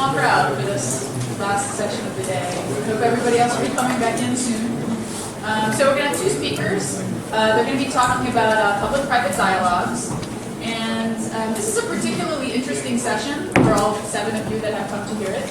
small crowd for this last session of the day. Hope everybody else will be coming back in soon. So we're going to have two speakers. They're going to be talking about public-private dialogues. And this is a particularly interesting session for all 7 of you that have come to hear it.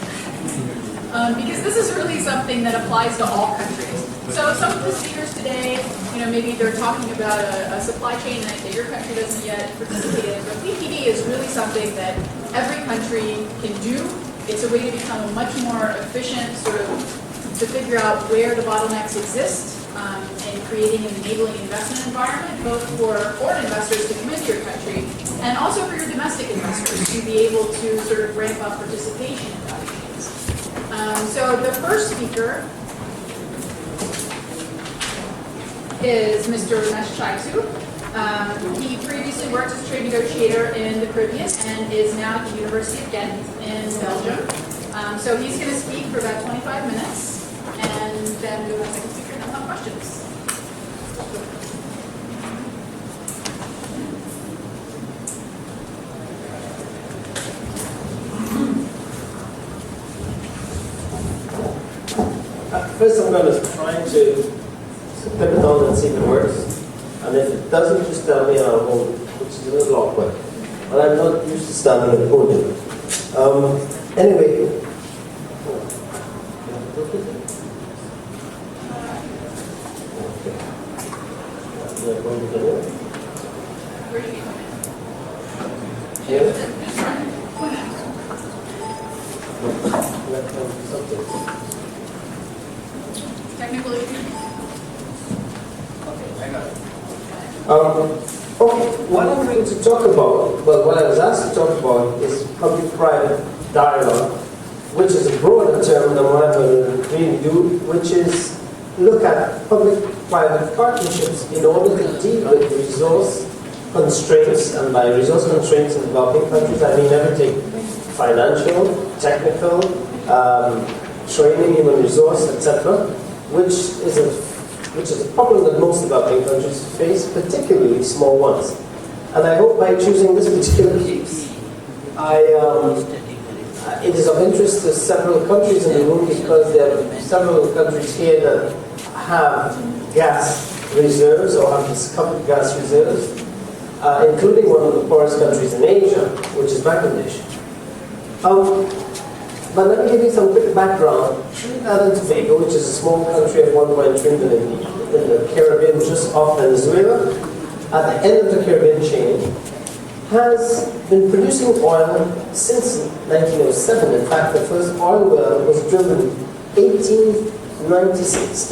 Because this is really something that applies to all countries. So some of the speakers today, maybe they're talking about a supply chain that your country doesn't yet participate in. But PPD is really something that every country can do. It's a way to become a much more efficient to figure out where the bottlenecks exist and creating an enabling investment environment, both for foreign investors to come into your country and also for your domestic investors to be able to ramp up participation in value chains. So the first speaker is Mr. Ramesh Chaitoo. He previously worked as a trade negotiator in the Caribbean and is now at the University of Ghent in Belgium. So he's going to speak for about 25 minutes, and then we'll have a second speaker and we'll have questions. First, I'm going to try to put it on and see if it works. And if it doesn't, just tell me I'll hold it, which is a little awkward. But I'm not used to standing at the podium. Anyway. Where do you come in? Here? Technical issues? Okay, I got it. Okay, what I'm going to talk about, well, what I was asked to talk about is public-private dialogue, which is a broader term than what I'm going to really do, which is look at public-private partnerships in order to deal with resource constraints, and by resource constraints in developing countries, I mean everything financial, technical, training, human resource, etc., which is a problem that most developing countries face, particularly small ones. And I hope by choosing this particular case, it is of interest to several countries in the room because there are several countries here that have gas reserves or have discovered gas reserves, including one of the poorest countries in Asia, which is Bangladesh. But let me give you some quick background. Trinidad and Tobago, which is a small country of 1.3 million people in the Caribbean, just off Venezuela, at the end of the Caribbean chain, has been producing oil since 1907. In fact, the first oil well was drilled in 1886.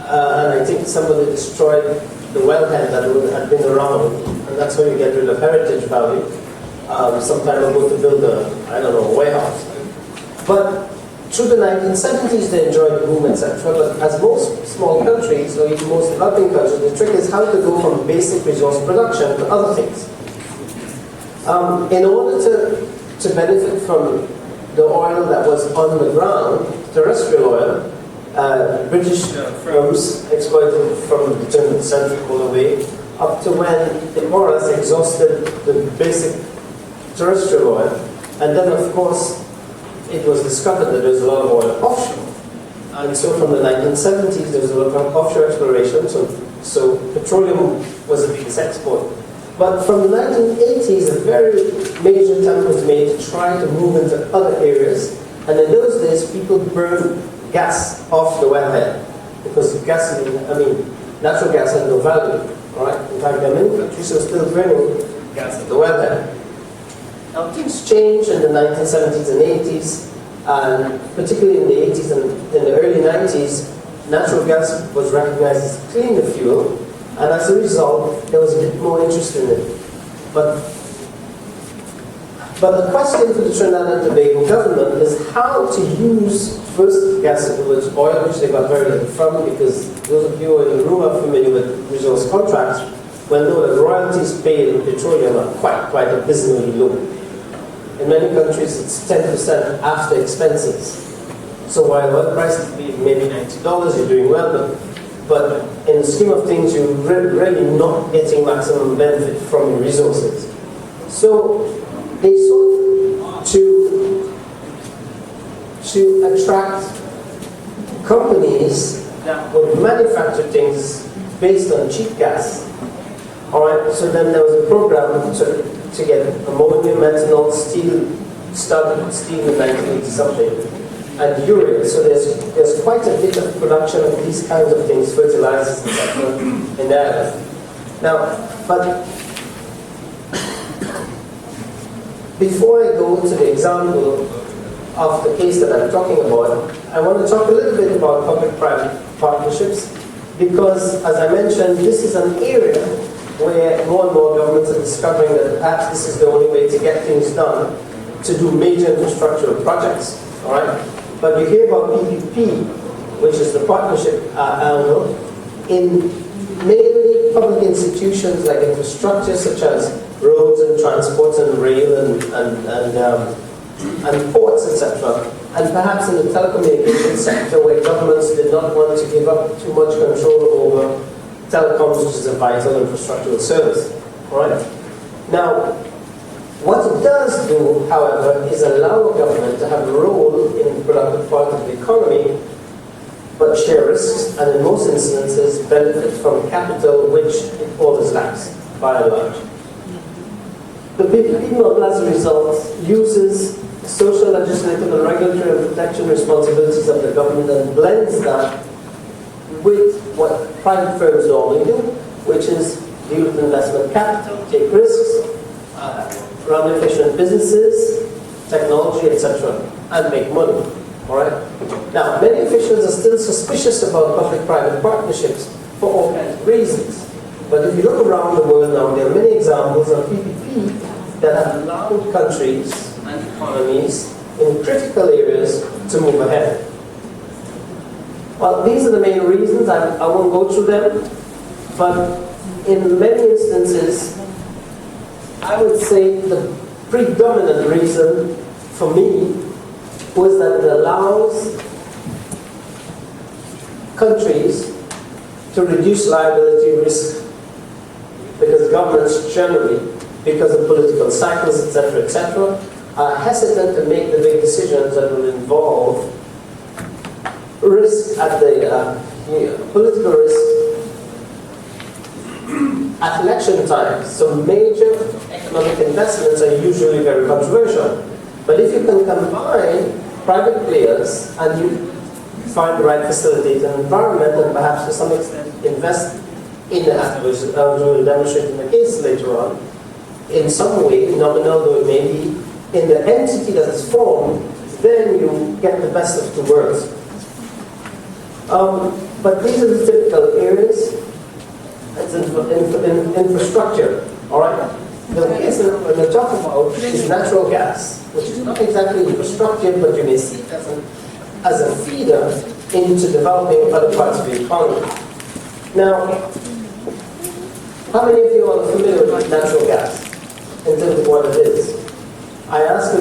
And I think somebody destroyed the wellhead that had been around, and that's how you get rid of heritage value. Some time ago to build a warehouse. But through the 1970s they enjoyed boom, etc. But as most small countries, or even most developing countries, the trick is how to go from basic resource production to other things. In order to benefit from the oil that was on the ground, terrestrial oil, British firms exploited from the turn of the century all the way up to when the more or less exhausted the basic terrestrial oil, and then of course it was discovered that there's a lot of oil offshore. And so from the 1970s there was a lot of offshore exploration, so petroleum was the biggest export. But from the 1980s a very major attempt was made to try to move into other areas, and in those days people burned gas off the wellhead, because natural gas had no value. Alright? In fact, there are many countries who are still burning gas at the wellhead. Now things changed in the 1970s and 80s, and particularly in the 80s and in the early 90s, natural gas was recognized as a cleaner fuel, and as a result, there was a bit more interest in it. But the question for the Trinidad and Tobago government is how to use first gas, which oil, which they got very little from, because those of you in the room are familiar with resource contracts, well know that royalties paid in petroleum are quite abysmally low. In many countries, it's 10% after expenses. So while oil prices be maybe $90, you're doing well, but in the scheme of things, you're really not getting maximum benefit from your resources. So they sought to attract companies that would manufacture things based on cheap gas. All right, so then there was a program to get ammonia, methanol, steel, started with steel in 1980 something, and urea. So there's quite a bit of production of these kinds of things, fertilizers, etc. in there. Now, but before I go into the example of the case that I'm talking about, I want to talk a little bit about public-private partnerships, because, as I mentioned, this is an area where more and more governments are discovering that perhaps this is the only way to get things done, to do major infrastructural projects, all right? But you hear about PPP, which is the partnership angle, in mainly public institutions like infrastructure, such as roads and transport and rail and ports, etc. And perhaps in the telecommunications sector, where governments did not want to give up too much control over telecoms, which is a vital infrastructural service. All right? Now, what it does do, however, is allow a government to have a role in the productive part of the economy, but share risks, and in most instances benefit from capital which it always lacks, by and large. The PPP model, as a result, uses social, legislative, and regulatory and protection responsibilities of the government and blends that with what private firms normally do, which is deal with investment capital, take risks, run efficient businesses, technology, etc., and make money. All right? Now, many officials are still suspicious about public-private partnerships for all kinds of reasons. But if you look around the world now, there are many examples of PPP that have allowed countries and economies in critical areas to move ahead. Well, these are the main reasons. I won't go through them, but in many instances, I would say the predominant reason for me was that it allows countries to reduce liability risk, because governments generally, because of political cycles, etc., are hesitant to make the big decisions that will involve risk at the political risk at election time. So major economic investments are usually very controversial. But if you can combine private players and you find the right facilitating environment, and perhaps to some extent invest in the activities, as we will demonstrate in the case later on, in some way, nominal though it may be, in the entity that is formed, then you get the best of two worlds. But these are the typical areas. It's infrastructure, all right? The case that we're going to talk about is natural gas, which is not exactly infrastructure, but you may see it as a feeder into developing other parts of the economy. Now, how many of you are familiar with natural gas in terms of what it is? I asked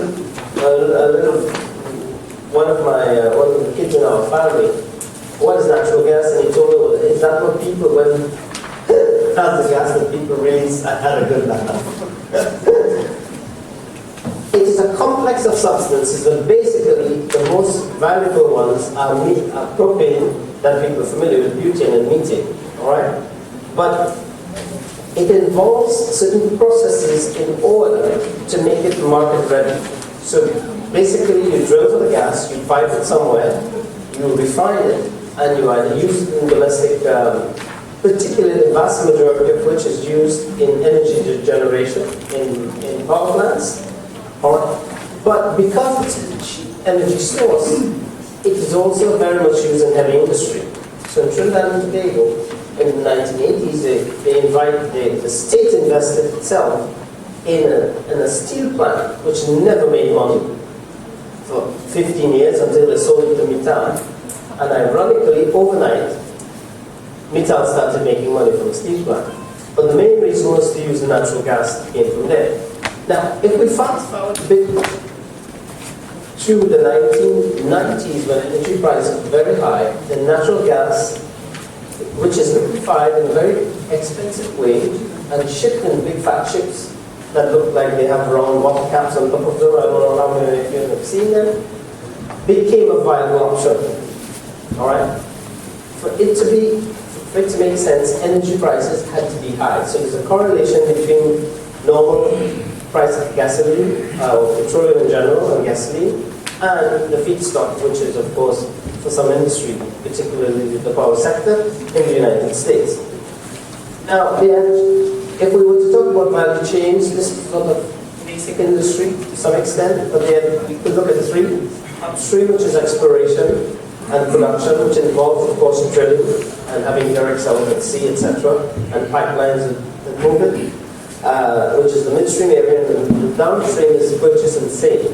one of the kids in our family, what is natural gas? And he told me, is that what people, when that's the gas that people raise, I had a good laugh. It is a complex of substances, but basically the most valuable ones are propane, that people are familiar with, butane and methane, all right? But it involves certain processes in order to make it market ready. So basically you drill for the gas, you pipe it somewhere, you refine it, and you either use it in domestic, particularly the vast majority of which is used in energy generation, in power plants. But because it's a cheap energy source, it is also very much used in heavy industry. So in Trinidad and Tobago, in the 1980s, the state invested itself in a steel plant which never made money for 15 years until they sold it to Mittal. And ironically, overnight, Mittal started making money from the steel plant. But the main reason was to use the natural gas that came from there. Now, if we fast forward a bit to the 1990s, when energy prices were very high, the natural gas, which is liquefied in a very expensive way and shipped in big fat ships that look like they have round water caps on top of them. I don't know how many of you have seen them. Became a viable option. All right. For it to make sense, energy prices had to be high. So there's a correlation between normal price of gasoline, or petroleum in general, and gasoline, and the feedstock, which is, of course, for some industry, particularly the power sector in the United States. Now, if we were to talk about value chains, this is sort of basic industry to some extent, but then we could look at three. Upstream, which is exploration and production, which involves, of course, drilling and having derricks out at sea, etc., and pipelines that move it, which is the midstream area, and the downstream is purchase and sale.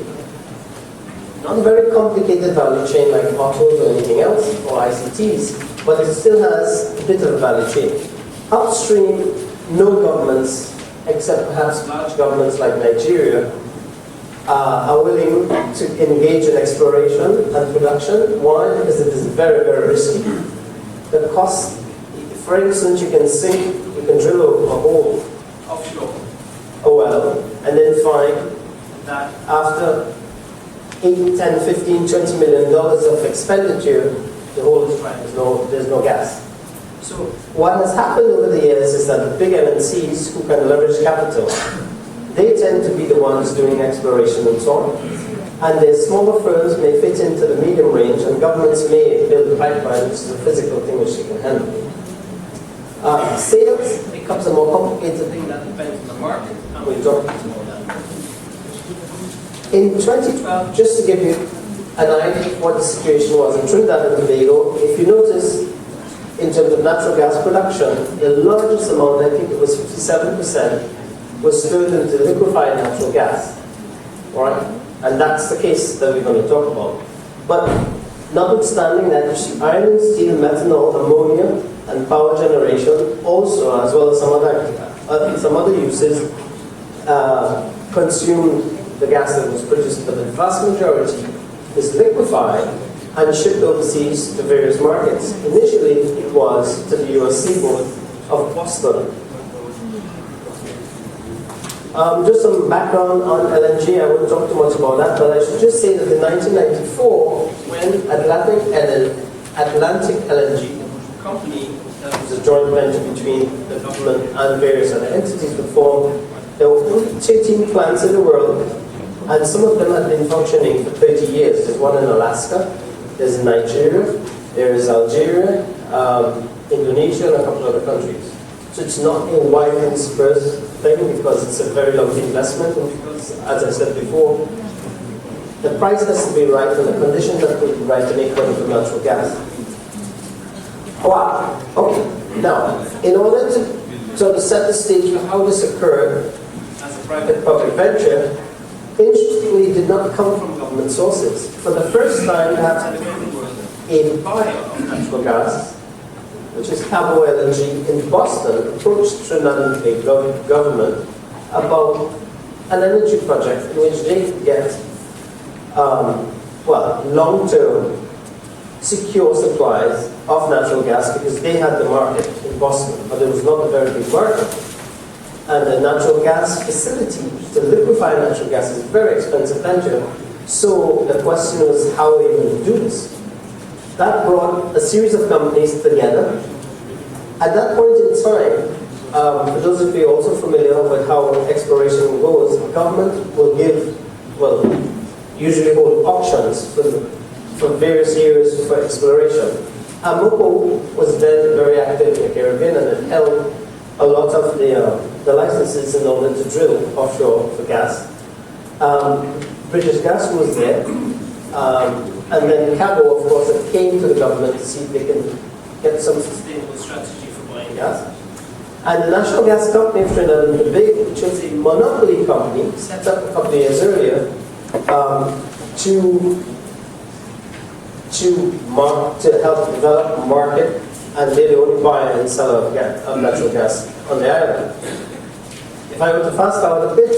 Not a very complicated value chain like autos or anything else, or ICTs, but it still has a bit of a value chain. Upstream, no governments, except perhaps large governments like Nigeria, are willing to engage in exploration and production. Why? Because it is very, very risky. The cost, for instance, you can drill a hole offshore, a well, and then find that after 8, 10, 15, $20 million of expenditure, the hole is dry, there's no gas. So what has happened over the years is that the big MNCs who can leverage capital, they tend to be the ones doing exploration and so on. And the smaller firms may fit into the medium range, and governments may build a pipeline, which is a physical thing which they can handle. Sales becomes a more complicated thing that depends on the market, and we'll talk about that. In 2012, just to give you an idea of what the situation was in Trinidad and Tobago, if you notice, in terms of natural gas production, the largest amount, I think it was 57%, was stored into liquefied natural gas. All right? And that's the case that we're going to talk about. But notwithstanding that, you see iron and steel, methanol, ammonia, and power generation also, as well as some other uses, consume the gas that was produced. But the vast majority is liquefied and shipped overseas to various markets. Initially, it was to the US seaboard of Boston. Just some background on LNG. I won't talk too much about that, but I should just say that in 1994, when Atlantic LNG, a company that was a joint venture between the government and various other entities, were formed, there were only 13 plants in the world, and some of them had been functioning for 30 years. There's one in Alaska, there's in Nigeria, there is Algeria, Indonesia, and a couple other countries. So it's not a wide and dispersed thing because it's a very long investment, and because, as I said before, the price has to be right and the conditions have to be right to make money from natural gas. Wow. Okay. Now, in order to sort of set the stage for how this occurred as a private-public venture, interestingly, did not come from government sources. For the first time, perhaps a buyer of natural gas, which is Cabo LNG in Boston, approached Trinidad and Tobago government about an energy project in which they could get long-term, secure supplies of natural gas because they had the market in Boston, but it was not a very big market. And the natural gas facility to liquefy natural gas is a very expensive venture. So the question was, how are we going to do this? That brought a series of companies together. At that point in time, for those of you also familiar with how exploration goes, the government will usually hold auctions for various areas for exploration. Amoco was then very active in the Caribbean and it held a lot of the licenses in order to drill offshore for gas. British Gas was there. And then Cabo, of course, it came to the government to see if they can get some sustainable strategy for buying gas. And the National Gas Company of Trinidad and Tobago, which was a monopoly company, set up a couple of years earlier to help develop a market, and they're the only buyer and seller of natural gas on the island. If I were to fast forward a bit,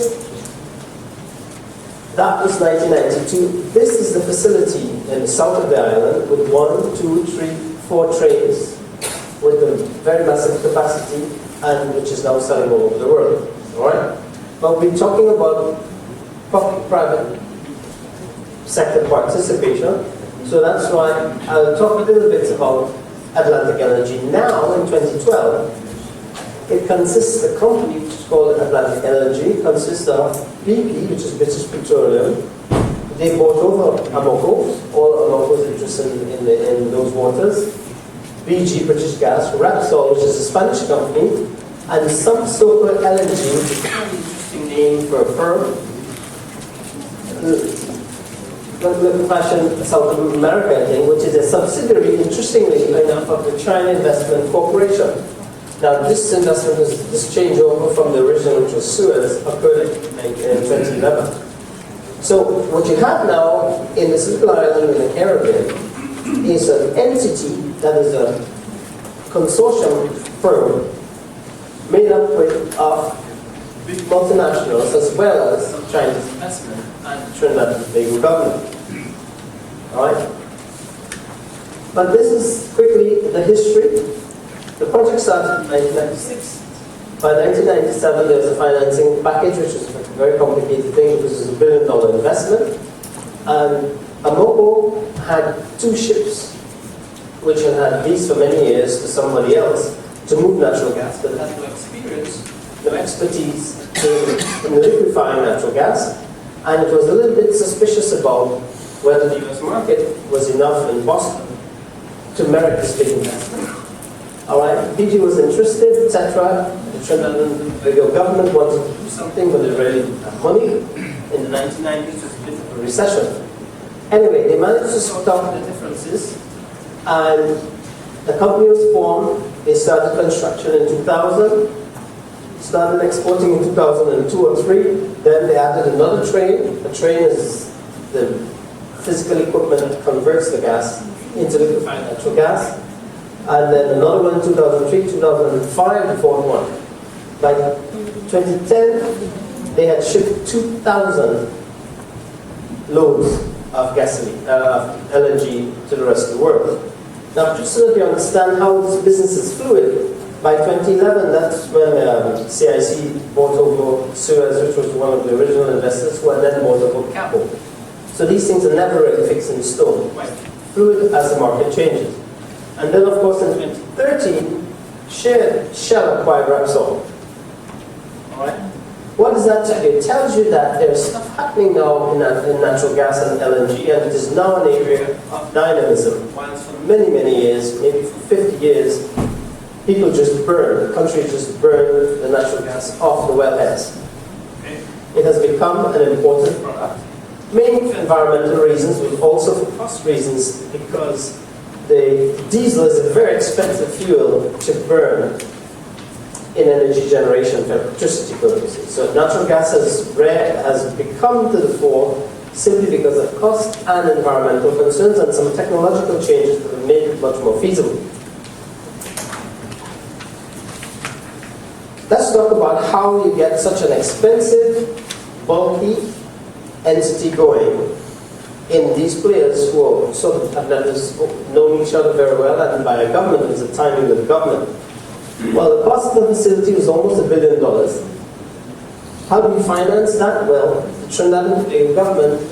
that was 1992. This is the facility in the south of the island with 1, 2, 3, 4 trains with a very massive capacity and which is now selling all over the world. All right? But we're talking about public-private sector participation. So that's why I'll talk a little bit about Atlantic Energy. Now, in 2012, it consists, the company which is called Atlantic Energy consists of BP, which is British Petroleum. They bought over Amoco, all Amoco is interested in those waters. BG, British Gas, Repsol, which is a Spanish company, and some so-called LNG, which is a very interesting name for a firm. Fashion South America, I think, which is a subsidiary, interestingly enough, of the China Investment Corporation. Now, this investment, this changeover from the original, which was Suez, occurred in 2011. So, what you have now in this little island in the Caribbean is an entity that is a consortium firm made up of big multinationals as well as some Chinese investment and Trinidad and Tobago government. Alright? But this is quickly the history. The project started in 1996. By 1997, there was a financing package, which was a very complicated thing because it was $1 billion investment. And Amoco had 2 ships, which had leased for many years to somebody else to move natural gas, but had no experience, no expertise in liquefying natural gas. And it was a little bit suspicious about whether the US market was enough in Boston to merit this big investment. Alright, PG was interested, etc. The Trinidad and Tobago government wanted to do something, but they really didn't have money. In the 1990s, it was a bit of a recession. Anyway, they managed to sort out the differences, and the company was formed. They started construction in 2000, started exporting in 2002 or 3. Then they added another train. A train is the physical equipment that converts the gas into liquefied natural gas. And then another one in 2003, 2005, the fourth one. By 2010, they had shipped 2,000 loads of gasoline, of LNG to the rest of the world. Now, just so that you understand how this business is fluid, by 2011, that's when CIC bought over Suez, which was one of the original investors, who had then bought over Capo. So these things are never really fixed in stone, quite fluid as the market changes. And then, of course, in 2013, Shell acquired Repsol. Alright? What does that tell you? It tells you that there's stuff happening now in natural gas and LNG, and it is now an area of dynamism. Whilst for many, many years, maybe for 50 years, people just burn, the country just burn the natural gas off the wellheads. Okay. It has become an important product, mainly for environmental reasons, but also for cost reasons, because the diesel is a very expensive fuel to burn in energy generation for electricity purposes. So natural gas has become to the fore simply because of cost and environmental concerns and some technological changes that have made it much more feasible. Let's talk about how you get such an expensive, bulky entity going in these players who are sort of have never known each other very well, and by a government, it's a timing with the government. Well, the cost of the facility was almost $1 billion. How do you finance that? Well, the Trinidad and Tobago government,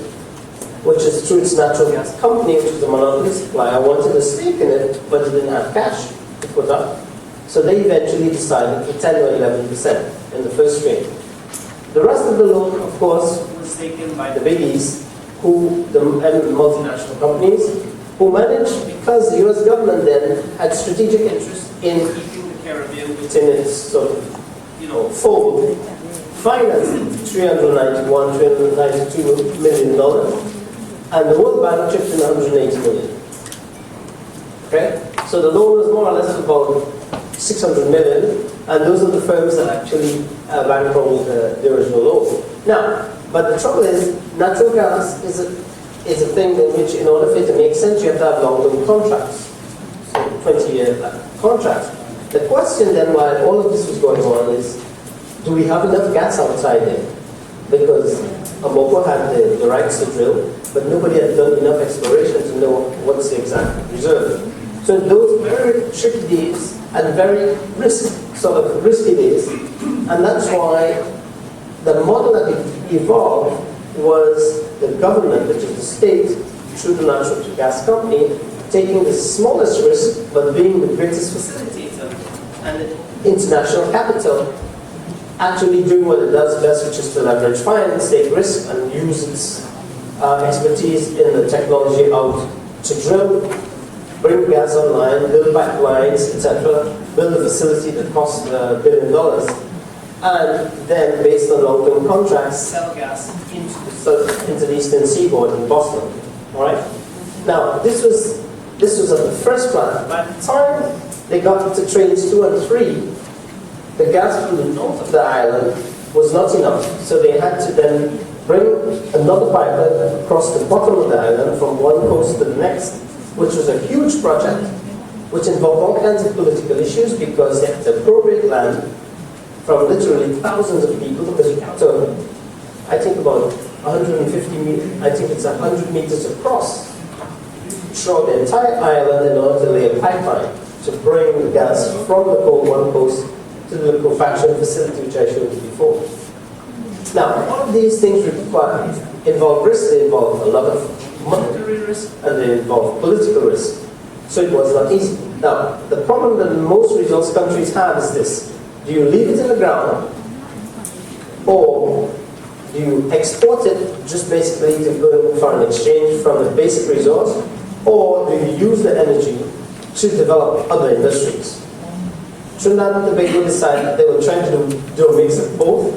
which is through its natural gas company, which is a monopoly supplier, wanted a stake in it, but it didn't have cash to put up. So they eventually decided for 10 or 11% in the first train. The rest of the loan, of course, was taken by the biggies, the multinational companies, who managed, because the US government then had strategic interest in keeping the Caribbean within its sort of, fold, financing $392 million, and the World Bank chipped in $180 million. Okay? So the loan was more or less about $600 million, and those are the firms that actually bankrolled the original loan. Now, but the trouble is, natural gas is a thing in which, in order for it to make sense, you have to have long-term contracts, so 20-year contracts. The question then, while all of this was going on, is, do we have enough gas outside there? Because Amoco had the rights to drill, but nobody had done enough exploration to know what's the exact reserve. So those very tricky days and very risky days, and that's why the model that evolved was the government, which is the state, through the natural gas company, taking the smallest risk, but being the greatest facilitator and international capital, actually doing what it does best, which is to leverage finance, take risk, and use its expertise in the technology out to drill, bring gas online, build pipelines, etc., build a facility that costs $1 billion, and then, based on long-term contracts, sell gas into the eastern seaboard in Boston. All right. Now, this was at the first plant. By the time they got to trains 2 and 3, the gas from the north of the island was not enough. So they had to then bring another pipeline across the bottom of the island from one coast to the next, which was a huge project, which involved all kinds of political issues because they had to appropriate land from literally thousands of people. So I think about 150 meters, I think it's 100 meters across throughout the entire island in order to lay a pipeline to bring the gas from the one coast to the liquefaction facility which I showed you before. Now, all of these things involve risk. They involve a lot of monetary risk and they involve political risk. So it was not easy. Now, the problem that most resource countries have is this. Do you leave it in the ground or do you export it just basically to go for an exchange from the basic resource, or do you use the energy to develop other industries? Trinidad and Tobago decided that they were trying to do a mix of both,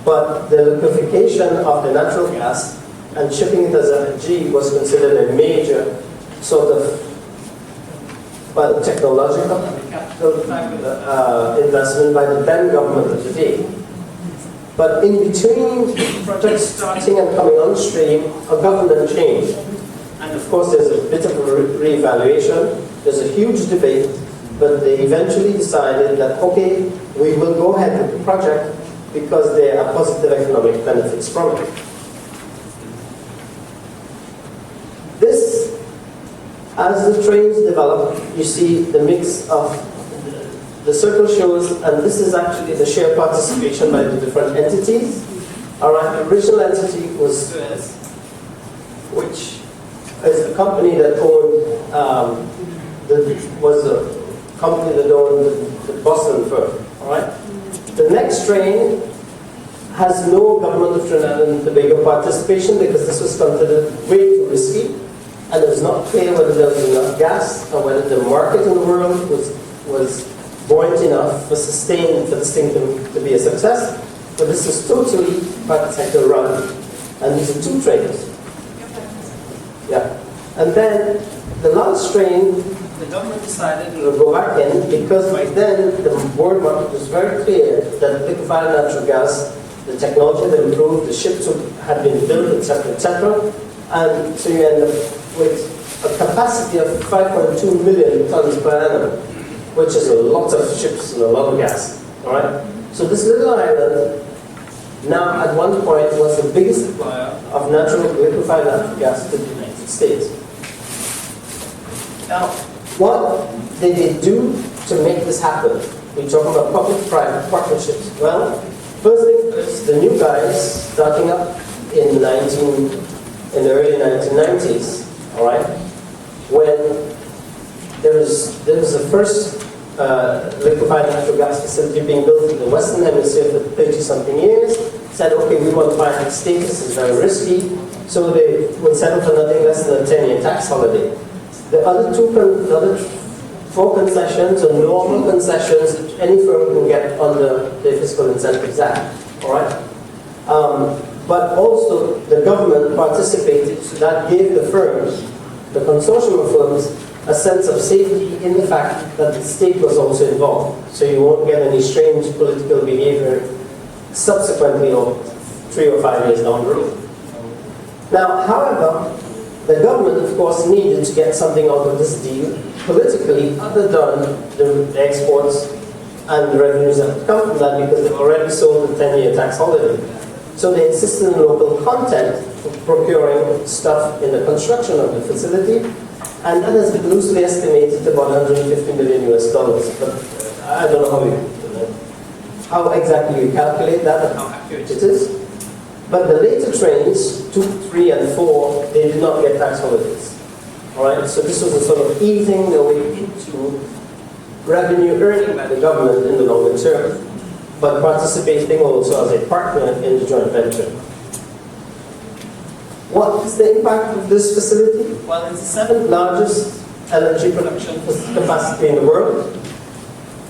but the liquefaction of the natural gas and shipping it as LNG was considered a major sort of technological and capital investment by the then government of the day. But in between projects starting and coming on stream, a government changed. And of course there's a bit of a re-evaluation, there's a huge debate, but they eventually decided that, okay, we will go ahead with the project because there are positive economic benefits from it. This, as the trains develop, you see the mix of the circle shows, and this is actually the share participation by the different entities. All right, the original entity was Suez, which is the company that owned, was the company that owned the Boston firm. All right. The next train has no government of Trinidad and Tobago participation because this was considered way too risky, and it was not clear whether there was enough gas or whether the market in the world was buoyant enough for this thing to be a success. But this is totally private sector run, and these are 2 trains. Yeah, and then the last train, the government decided to go back in because by then the world market was very clear that liquefied natural gas, the technology had improved, the ships had been built, etc., etc., and so you end up with a capacity of 5.2 million tons per annum, which is a lot of ships and a lot of gas. All right. So this little island now at one point was the biggest supplier of liquefied natural gas to the United States. Now, what did they do to make this happen? We're talking about public-private partnerships. Well, first thing first, the new guys starting up in the early 1990s, all right, when there was the first liquefied natural gas facility being built in the Western Hemisphere for 30-something years, said, okay, we want finance status, it's very risky, so they would settle for nothing less than a 10-year tax holiday. The other 4 concessions are normal concessions that any firm can get under the Fiscal Incentives Act, all right? But also the government participated, so that gave the firms, the consortium of firms, a sense of safety in the fact that the state was also involved. So you won't get any strange political behavior subsequently or 3 or 5 years down the road. Now, however, the government, of course, needed to get something out of this deal politically other than the exports and the revenues that would come from that because they've already sold the 10-year tax holiday. So they insisted on local content for procuring stuff in the construction of the facility, and that has been loosely estimated to about $150 million US. But I don't know how exactly you calculate that, accurate it is. But the later trains, 2, 3, and 4, they did not get tax holidays. All right, so this was a sort of easing the way into revenue earning by the government in the longer term, but participating also as a partner in the joint venture. What is the impact of this facility? Well, it's the 7th largest LNG production capacity in the world.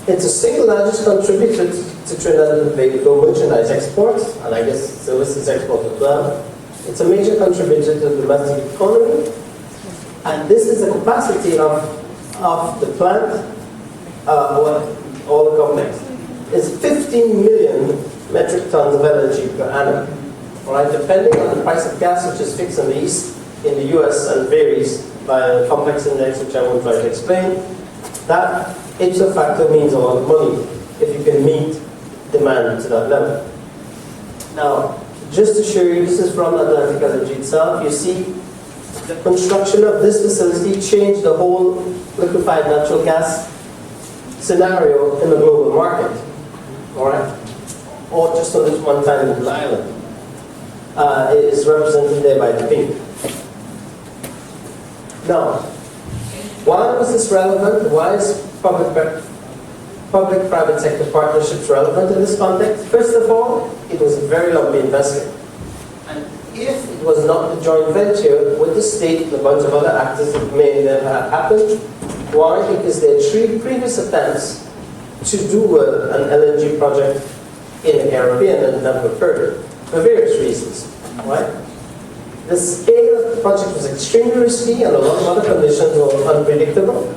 It's the single largest contributor to Trinidad and Tobago merchandise exports, and I guess services export as well. It's a major contributor to the domestic economy, and this is the capacity of the plant, all the complex, is 15 million metric tons of LNG per annum. All right, depending on the price of gas, which is fixed in the East, in the US, and varies by a complex index, which I won't try to explain, that ipso facto means a lot of money if you can meet demand to that level. Now, just to show you, this is from Atlantic LNG itself. You see, the construction of this facility changed the whole liquefied natural gas scenario in the global market. All right, or just on this one tiny little island. It is represented there by the pink. Now, why was this relevant? Why is public-private sector partnerships relevant in this context? First of all, it was a very lumpy investment. And if it was not the joint venture with the state and a bunch of other actors that may never have happened, why? Because there are 3 previous attempts to do an LNG project in the Caribbean and never occurred, for various reasons. Right? The scale of the project was extremely risky and a lot of other conditions were unpredictable.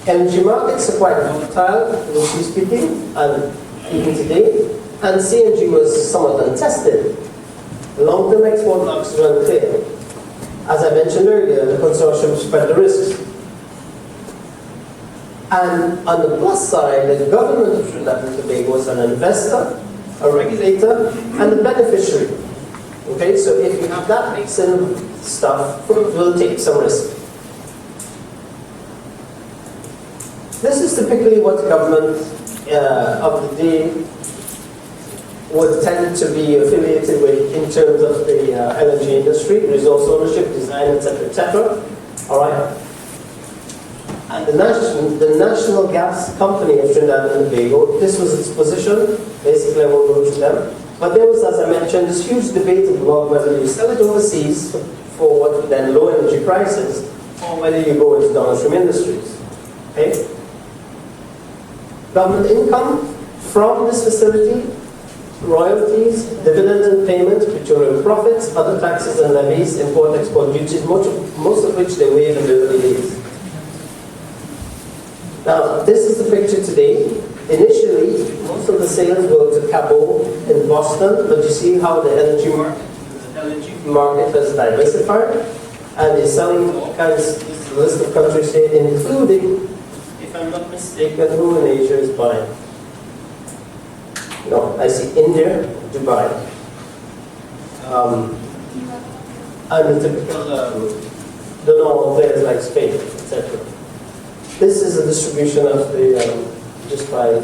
Energy markets are quite volatile, loosely speaking, and even today, and CNG was somewhat untested. Long-term export blocks were unclear. As I mentioned earlier, the consortium spread the risks. And on the plus side, the government of Trinidad and Tobago was an investor, a regulator, and a beneficiary. Okay, so if you have that mix in stuff, we'll take some risk. This is typically what the government of the day would tend to be affiliated with in terms of the LNG industry, resource ownership, design, etc., etc. All right. And the National Gas Company of Trinidad and Tobago, this was its position. Basically, I won't go to them. But there was, as I mentioned, this huge debate about whether you sell it overseas for what then low energy prices, or whether you go into downstream industries. Okay? Government income from this facility, royalties, dividends and payments, petroleum profits, other taxes and levies, import-export duties, most of which they waived in the early days. Now, this is the picture today. Initially, most of the sales were to Cabo in Boston, but you see how the LNG market has diversified, and is selling to all kinds. This is a list of countries here, including, if I'm not mistaken, who in Asia is buying? No, I see India, Dubai. And the typical, the normal players like Spain, etc. This is a distribution of the, just by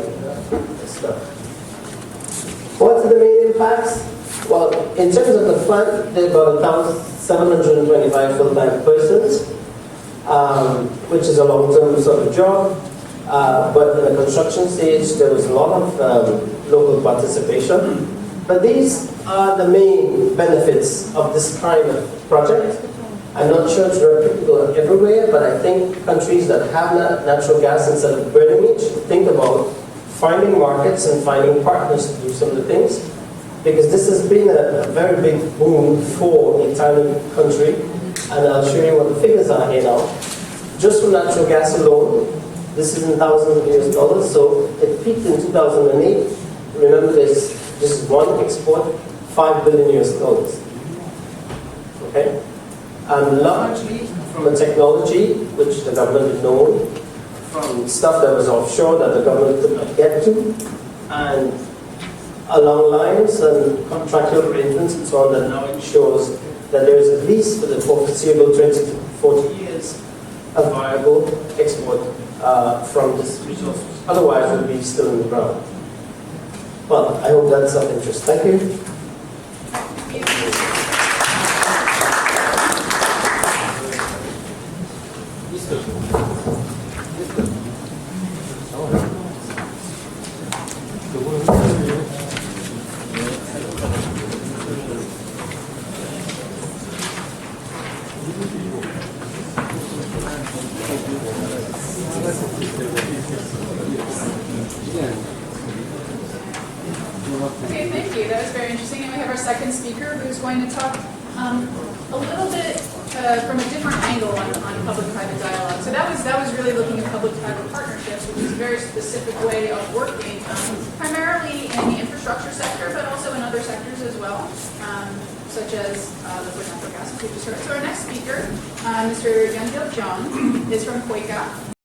stuff. What are the main impacts? Well, in terms of the plant, there are about 1,725 full-time persons, which is a long-term sort of job. But in the construction stage, there was a lot of local participation. But these are the main benefits of this kind of project. I'm not sure it's replicable everywhere, but I think countries that have natural gas instead of burning it should think about finding markets and finding partners to do some of the things. Because this has been a very big boom for a tiny country. And I'll show you what the figures are here now. Just for natural gas alone, this is in thousands of US dollars, so it peaked in 2008. Remember this is one export, $5 billion US dollars. Okay? And largely from a technology which the government had known, from stuff that was offshore that the government could not get to, and along lines and contractual arrangements and so on, that now ensures that there is at least for the foreseeable 20 to 40 years a viable export from this resource. Otherwise, it would be still in the ground. Well, I hope that's of interest. Thank you. Okay, thank you. That was very interesting. And we have our second speaker who's going to talk a little bit from a different angle on public-private dialogue. So that was really looking at public-private partnerships, which is a very specific way of working, primarily in the infrastructure sector, but also in other sectors as well, such as liquid natural gas, which we just heard. So our next speaker, Mr. Yandil John, is from Quaker.